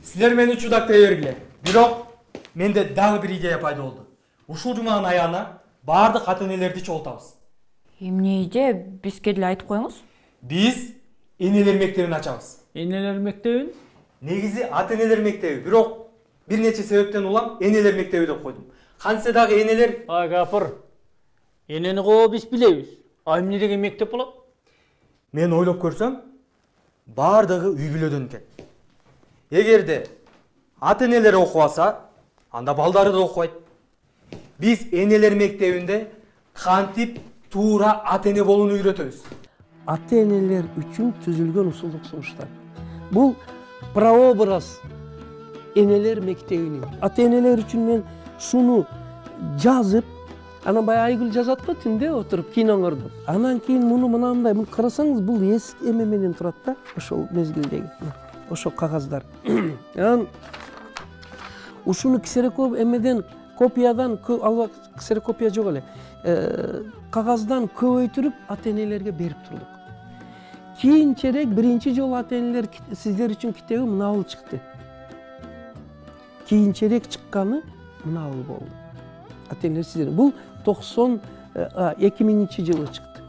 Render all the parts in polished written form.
Силер мени чудактай бергиле. Бирок менде дагы бир идея пайда болду. Ушул жуманын аягына баардык ата-энелерди чогултабыз. Эмне идея? Бизге деле айтып коюңуз. Биз энелер мектебин ачабыз. Энелер мектебин? Негизи ата-энелер мектеби, бирок бир нече себептен улам энелер мектеби деп койдум. Кантсе дагы энелер... Ай капыр. Энени коо биз билебиз. А эмне деген мектеп болот? Мен ойлоп көрсөм, баардыгы үй бүлөдөн экен. Эгерде ата-энелер окубаса, анда балдары да окубайт. Биз энелер мектебинде кантип туура ата-эне болууну үйрөтөбүз. Ата-энелер үчүн түзүлгөн усулдук сунуштар. Бул прообраз энелер мектебинин. Ата-энелер үчүн мен шуну жазып, анан баягы Айгүл жазат го түндө отуруп киноңордо. Анан кийин муну мынандай, муну карасаңыз, бул эс эме менен турат да, ошол мезгилдеги. Ошо кагаздар. Анан ушуну ксерокоп эмеден копиядан алба ксерокопия жок эле. Кагаздан көбөйтүрүп ата-энелерге берип турдук. Кийинчерээк биринчи жолу ата-энелер сиздер үчүн китеби мынабул чыкты. Кийинчерээк чыкканы мынабул болду. Ата-энелер сиздер. Бул 2000-жылы чыкты.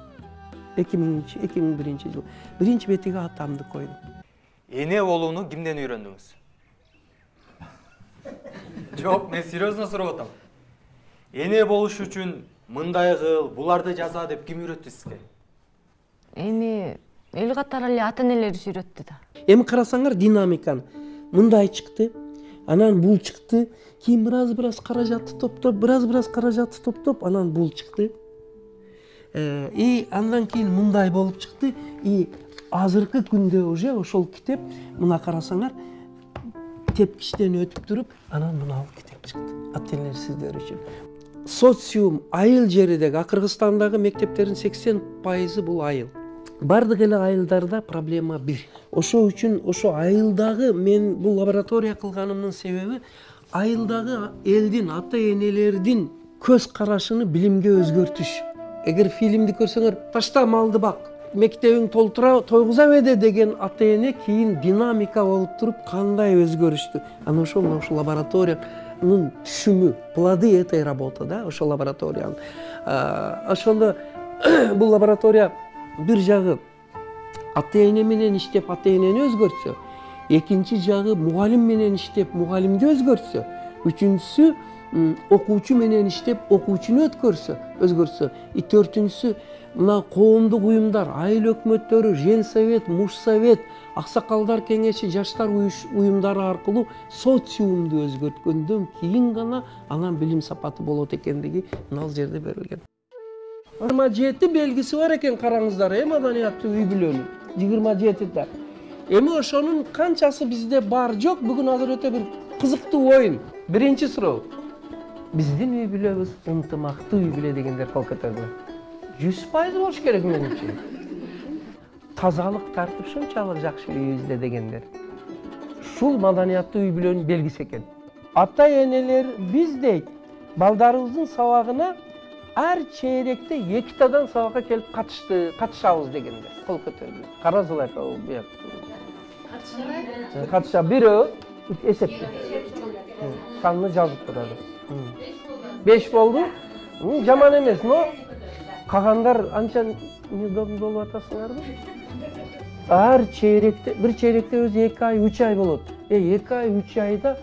2001 жыл. Биринчи бетиге атамды койдум. Эне болууну кимден үйрөндүңүз? Жок, мен серьезно сурап атам. Эне болуш үчүн мындай кыл, буларды жаза деп ким үйрөттү сизге? Эми эл катары эле ата-энелерибиз үйрөттү да. Эми карасаңар динамиканы. Мындай чыкты, анан бул чыкты, кийин бираз каражатты топтоп, анан бул чыкты. Андан кийин мындай болуп чыкты. Азыркы күндө уже ошол китеп, мына карасаңар, тепкичтен өтүп туруп, анан мынабул китеп чыкты. Ата-энелер сиздер үчүн. Социум айыл жеридеги Кыргызстандагы мектептердин 80% бул айыл. Бардык эле айылдарда проблема бир. Ошо үчүн ошо айылдагы мен бул лаборатория кылганымдын себеби айылдагы элдин, ата-энелердин көз карашыны билимге өзгөртүш. Эгер фильмди көрсөңөр, ташта малды бак, мектебиң толтура тойгуза беде деген ата-эне кийин динамика болуп туруп кандай өзгөрүштү. Анан ошо лабораториянын түшүмү, плоды этой работы да, ошо лабораториянын. Ошондо бул лаборатория бир жагы ата-эне менен иштеп ата-энени өзгөртсө, экинчи жагы мугалим менен иштеп мугалимди өзгөртсө, үчүнчүсү окуучу менен иштеп окуучуну өзгөртсө, төртүнчүсү мына коомдук уюмдар, айыл өкмөттөрү, женсовет, мужсовет, аксакалдар кеңеши, жаштар уюмдары аркылуу социумду өзгөрткөндөн кийин гана анан билим сапаты болот экендиги мына жерде берилген. 27 белгиси бар экен, караңыздар, маданияттуу үй бүлөнүн 27-де. Эми ошонун канчасы бизде бар жок? Бүгүн азыр өтө бир кызыктуу оюн. Биринчи суроо. Биздин үй бүлөбүз ынтымактуу үй бүлө дегендер кол көтөрдү. 100% болуш керек менимче. Тазалык, тартип ушунчалык жакшы үйүбүздө дегендер. Ушул маданияттуу үй бүлөнүн белгиси экен. Ата-энелер биздей балдарыбыздын сабагына ар чейректе 2 сабакка келип катышабыз дегендер. Кол көтөрдү. Каразылар буяк. Катыша бирөө эсепте. Санны жазып турады. 5 болду. Жаман эмес, но кагандар анча неудобно болуп атасыңарбы? Ар чейректе, бир чейректе өзү 2 ай, 3 ай болот. 2 ай, 3 айда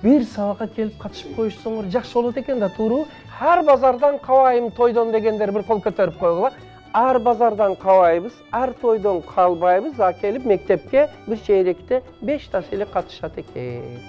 бир сабакка келип катышып коюшсоңор жакшы болот экен да, туурабы? Ар базардан кабайым тойдон дегендер бир кол көтөрүп койгула. Ар базардан кабайбыз, ар тойдон калбайбыз, келип мектепке бир чейректе 5 эле катышат экен.